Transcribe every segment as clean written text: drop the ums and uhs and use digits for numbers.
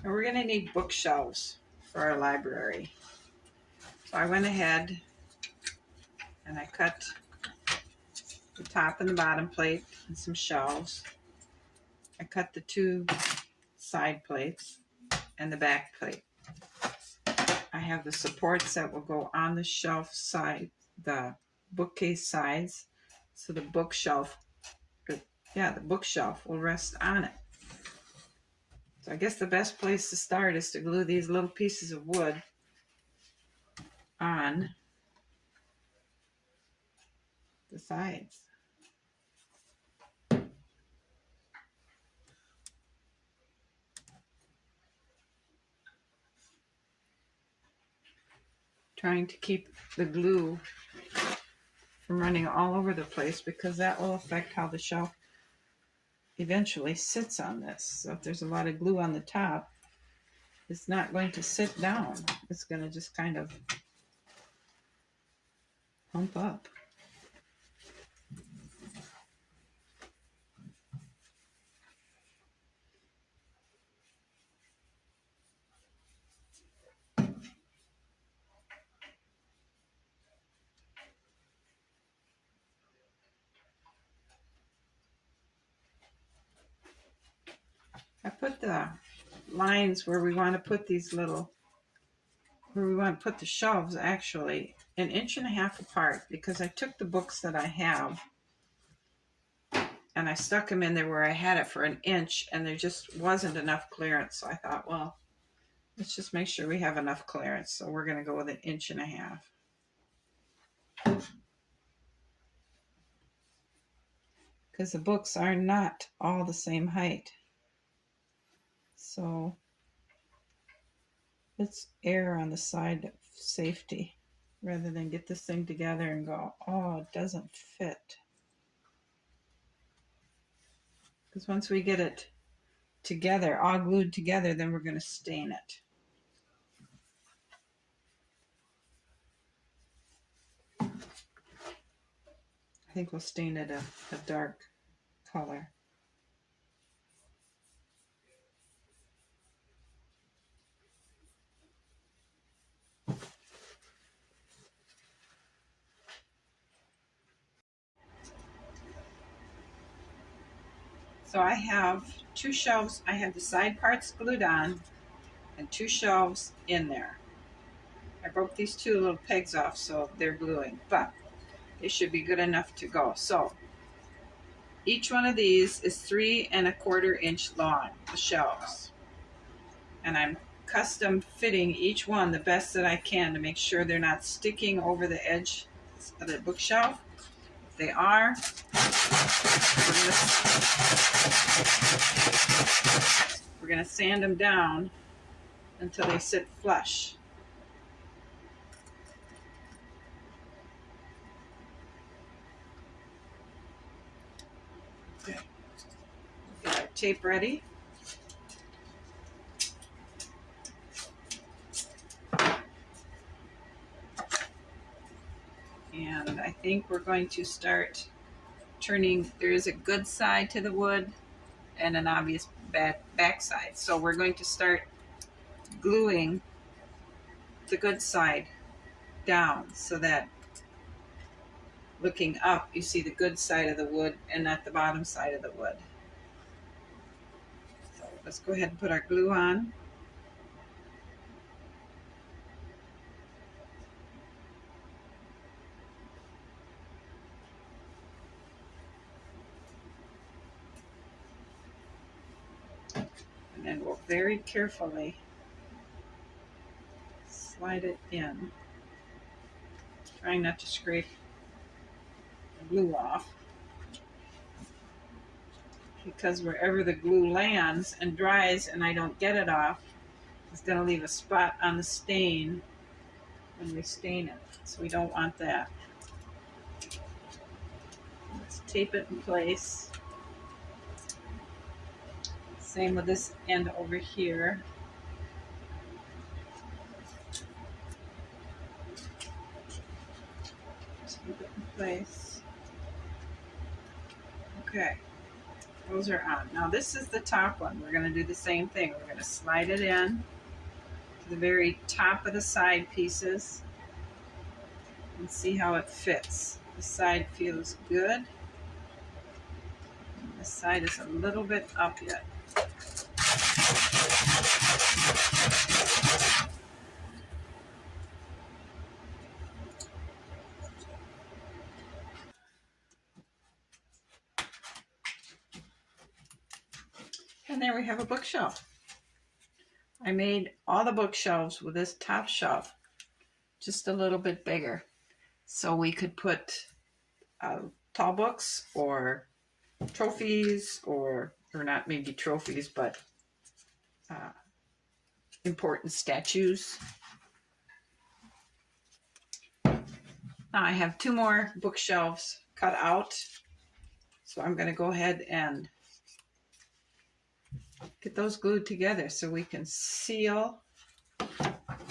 And we're going to need bookshelves for our library. So I went ahead and I cut the top and the bottom plate and some shelves. I cut the 2 side plates and the back plate. I have the supports that will go on the shelf side, the bookcase sides, so the bookshelf will rest on it. So I guess the best place to start is to glue these little pieces of wood on the sides. Trying to keep the glue from running all over the place, because that will affect how the shelf eventually sits on this. So if there's a lot of glue on the top, it's not going to sit down. It's going to just kind of hump up. I put the lines where we want to put these little, where we want to put the shelves, actually 1.5 inches apart, because I took the books that I have and I stuck them in there where I had it for 1 inch, and there just wasn't enough clearance. So I thought, well, let's just make sure we have enough clearance. So we're going to go with 1.5 inches. Because the books are not all the same height. So let's err on the side of safety rather than get this thing together and go, oh, it doesn't fit. Because once we get it together, all glued together, then we're going to stain it. I think we'll stain it a dark color. So I have 2 shelves. I have the side parts glued on and 2 shelves in there. I broke these 2 little pegs off, so they're gluing, but they should be good enough to go. So each one of these is 3¼ inch long, the shelves. And I'm custom fitting each one the best that I can to make sure they're not sticking over the edge of the bookshelf. If they are, we're going to sand them down until they sit flush. Okay. Get our tape ready. And I think we're going to start turning. There is a good side to the wood and an obvious back side. So we're going to start gluing the good side down so that looking up, you see the good side of the wood and not the bottom side of the wood. So let's go ahead and put our glue on. And then we'll very carefully slide it in, trying not to scrape the glue off, because wherever the glue lands and dries and I don't get it off, it's going to leave a spot on the stain when we stain it. So we don't want that. Let's tape it in place. Same with this end over here. Just keep it in place. Okay. Those are on. Now this is the top one. We're going to do the same thing. We're going to slide it in to the very top of the side pieces and see how it fits. This side feels good. This side is a little bit up yet. And there we have a bookshelf. I made all the bookshelves with this top shelf just a little bit bigger, so we could put tall books or trophies, or not maybe trophies, but important statues. Now I have 2 more bookshelves cut out, so I'm going to go ahead and get those glued together so we can seal,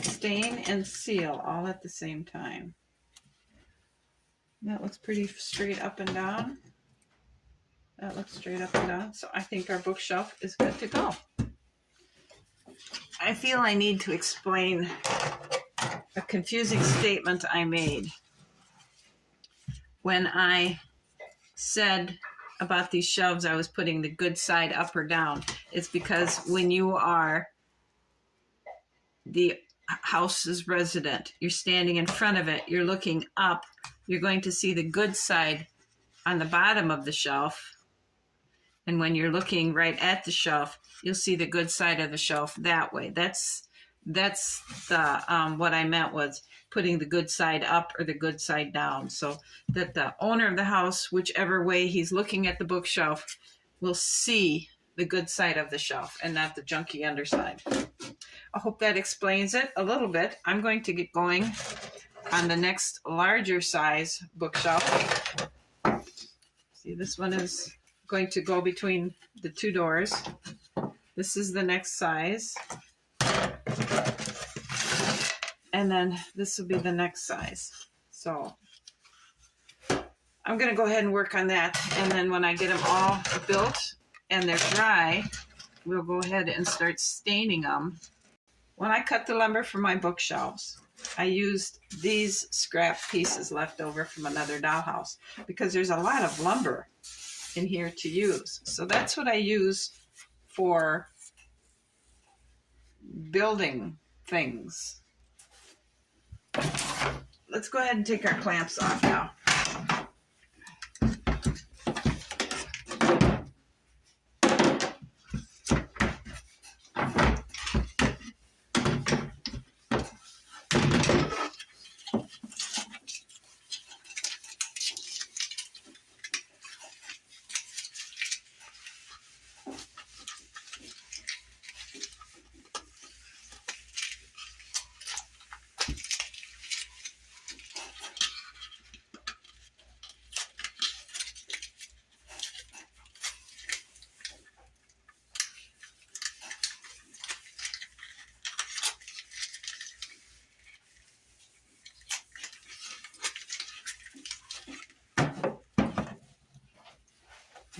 stain, and seal all at the same time. That looks pretty straight up and down. That looks straight up and down. So I think our bookshelf is good to go. I feel I need to explain a confusing statement I made when I said about these shelves I was putting the good side up or down. It's because when you are the house's resident, you're standing in front of it, you're looking up, you're going to see the good side on the bottom of the shelf. And when you're looking right at the shelf, you'll see the good side of the shelf that way. That's the what I meant was putting the good side up or the good side down, so that the owner of the house, whichever way he's looking at the bookshelf, will see the good side of the shelf and not the junky underside. I hope that explains it a little bit. I'm going to get going on the next larger size bookshelf. See, this one is going to go between the 2 doors. This is the next size. And then this will be the next size. So I'm going to go ahead and work on that. And then when I get them all built and they're dry, we'll go ahead and start staining them. When I cut the lumber for my bookshelves, I used these scrap pieces left over from another dollhouse because there's a lot of lumber in here to use. So that's what I use for building things. Let's go ahead and take our clamps off now.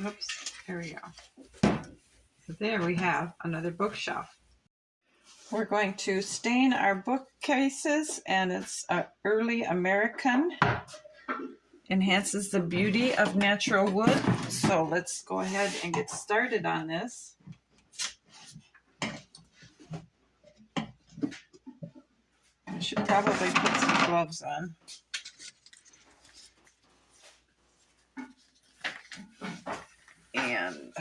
Oops, there we go. So there we have another bookshelf. We're going to stain our bookcases, and it's early American. Enhances the beauty of natural wood. So let's go ahead and get started on this. I should probably put some gloves on. And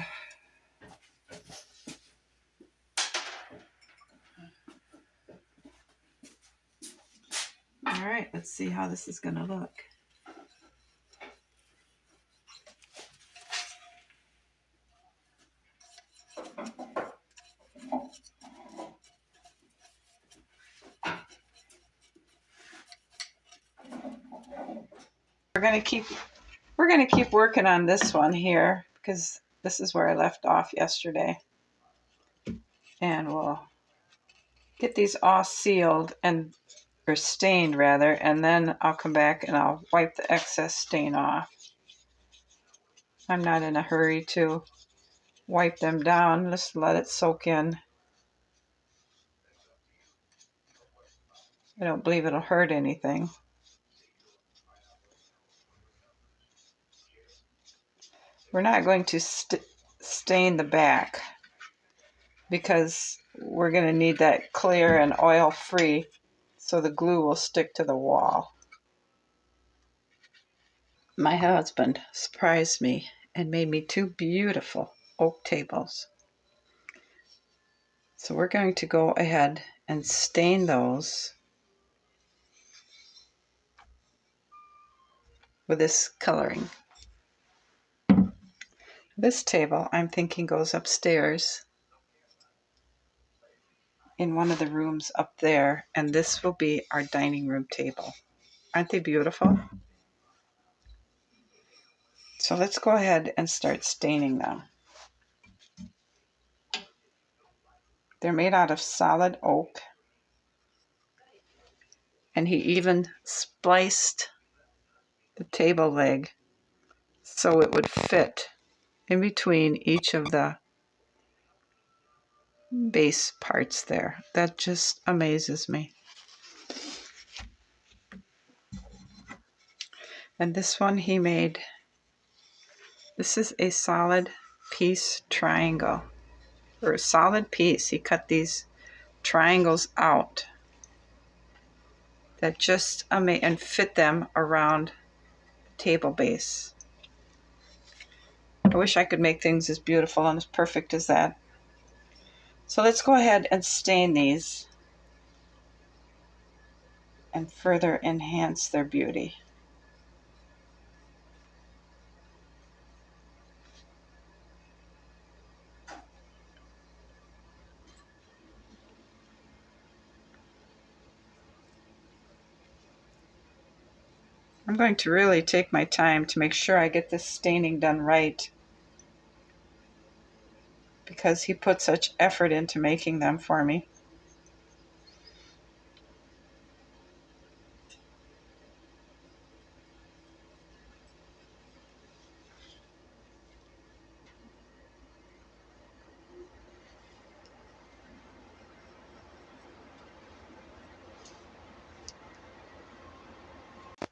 all right, let's see how this is going to look. We're going to keep working on this one here because this is where I left off yesterday. And we'll get these all sealed or stained rather, and then I'll come back and I'll wipe the excess stain off. I'm not in a hurry to wipe them down. Just let it soak in. I don't believe it'll hurt anything. We're not going to stain the back because we're going to need that clear and oil free so the glue will stick to the wall. My husband surprised me and made me two beautiful oak tables. So we're going to go ahead and stain those with this coloring. This table, I'm thinking, goes upstairs in one of the rooms up there, and this will be our dining room table. Aren't they beautiful? So let's go ahead and start staining them. They're made out of solid oak, and he even spliced the table leg so it would fit in between each of the base parts there. That just amazes me. And this one he made, this is a solid piece triangle, or a solid piece. He cut these triangles out that just and fit them around the table base. I wish I could make things as beautiful and as perfect as that. So let's go ahead and stain these and further enhance their beauty. I'm going to really take my time to make sure I get this staining done right, because he put such effort into making them for me.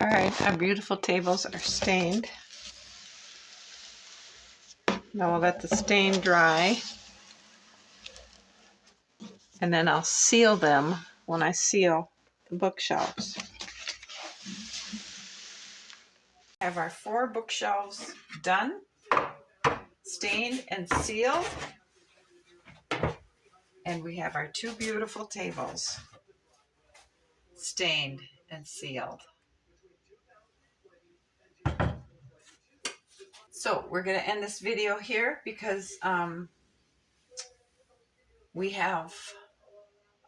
All right, our beautiful tables are stained. Now we'll let the stain dry, and then I'll seal them when I seal the bookshelves. I have our 4 bookshelves done, stained and sealed, and we have our 2 beautiful tables stained and sealed. So we're going to end this video here because we have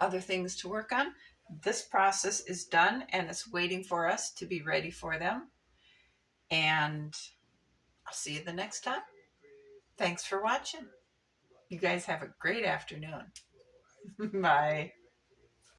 other things to work on. This process is done and it's waiting for us to be ready for them. And I'll see you the next time. Thanks for watching. You guys have a great afternoon. Bye.